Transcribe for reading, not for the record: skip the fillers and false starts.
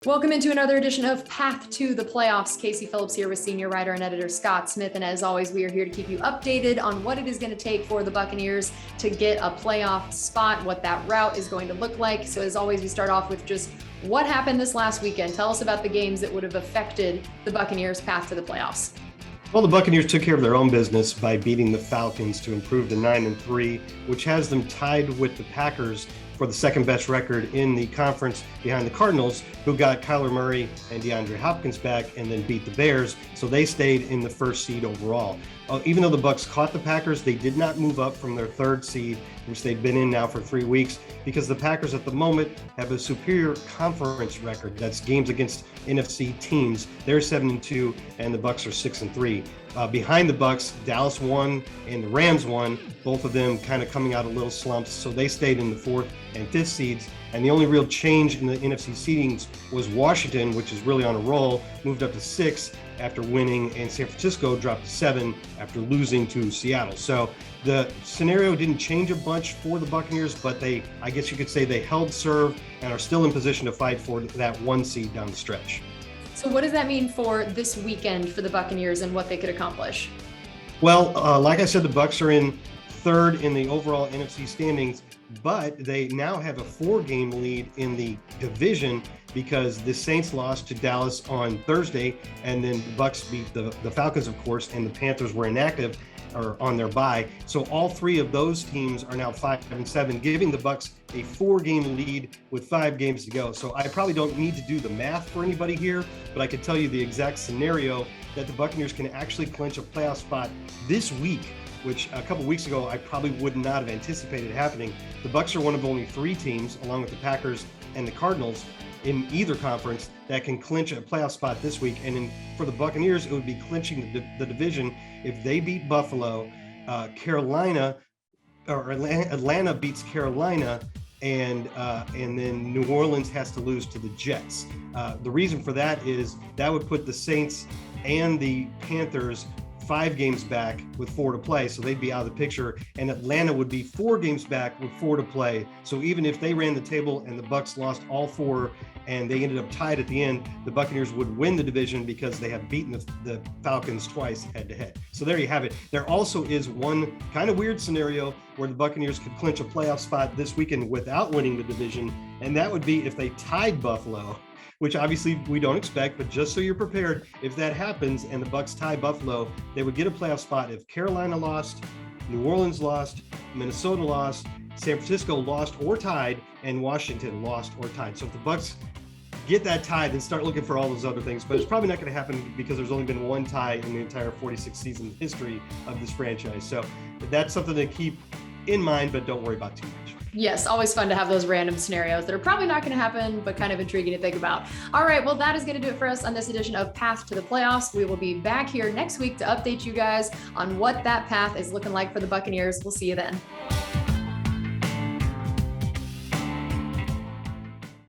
Welcome into another edition of Path to the Playoffs. Casey Phillips here with senior writer and editor Scott Smith. And as always, we are here to keep you updated on what it is going to take for the Buccaneers to get a playoff spot, what that route is going to look like. So as always, we start off with just what happened this last weekend. Tell us about the games that would have affected the Buccaneers' path to the playoffs. Well, the Buccaneers took care of their own business by beating the Falcons to improve to 9-3, which has them tied with the Packers for the second best record in the conference behind the Cardinals, who got Kyler Murray and DeAndre Hopkins back and then beat the Bears. So they stayed in the first seed overall. Even though the Bucs caught the Packers, they did not move up from their third seed, which they've been in now for 3 weeks, because the Packers at the moment have a superior conference record. That's games against NFC teams. They're 7-2, and the Bucs are 6-3. Behind the Bucs, Dallas won and the Rams won, both of them kind of coming out of little slumps. So they stayed in the fourth and fifth seeds. And the only real change in the NFC seedings was Washington, which is really on a roll, moved up to 6 after winning, and San Francisco dropped to 7 after losing to Seattle. So the scenario didn't change a bunch for the Buccaneers, but I guess you could say they held serve and are still in position to fight for that 1 seed down the stretch. So what does that mean for this weekend for the Buccaneers and what they could accomplish? Well, like I said, the Bucs are in third in the overall NFC standings, but they now have a 4-game lead in the division because the Saints lost to Dallas on Thursday, and then the Bucs beat the Falcons, of course, and the Panthers were inactive or on their bye. So all 3 of those teams are now 5-7, giving the Bucs a 4-game lead with 5 games to go. So I probably don't need to do the math for anybody here, but I can tell you the exact scenario that the Buccaneers can actually clinch a playoff spot this week, which a couple weeks ago I probably would not have anticipated happening. The Bucs are one of only 3 teams, along with the Packers and the Cardinals, in either conference that can clinch a playoff spot this week. And for the Buccaneers, it would be clinching the division if they beat Buffalo, Carolina, or Atlanta beats Carolina, and then New Orleans has to lose to the Jets. The reason for that is that would put the Saints and the Panthers 5 games back with 4 to play, so they'd be out of the picture, and Atlanta would be 4 games back with 4 to play. So even if they ran the table and the Bucs lost all 4 and they ended up tied at the end, the Buccaneers would win the division because they have beaten the Falcons twice head-to-head. So there you have it. There also is one kind of weird scenario where the Buccaneers could clinch a playoff spot this weekend without winning the division, and that would be if they tied Buffalo, which obviously we don't expect, but just so you're prepared, if that happens and the Bucs tie Buffalo, they would get a playoff spot if Carolina lost, New Orleans lost, Minnesota lost, San Francisco lost or tied, and Washington lost or tied. So if the Bucs get that tie, then start looking for all those other things. But it's probably not going to happen because there's only been 1 tie in the entire 46-season history of this franchise. So that's something to keep in mind, but don't worry about too much. Yes, always fun to have those random scenarios that are probably not going to happen, but kind of intriguing to think about. All right, well, that is going to do it for us on this edition of Path to the Playoffs. We will be back here next week to update you guys on what that path is looking like for the Buccaneers. We'll see you then.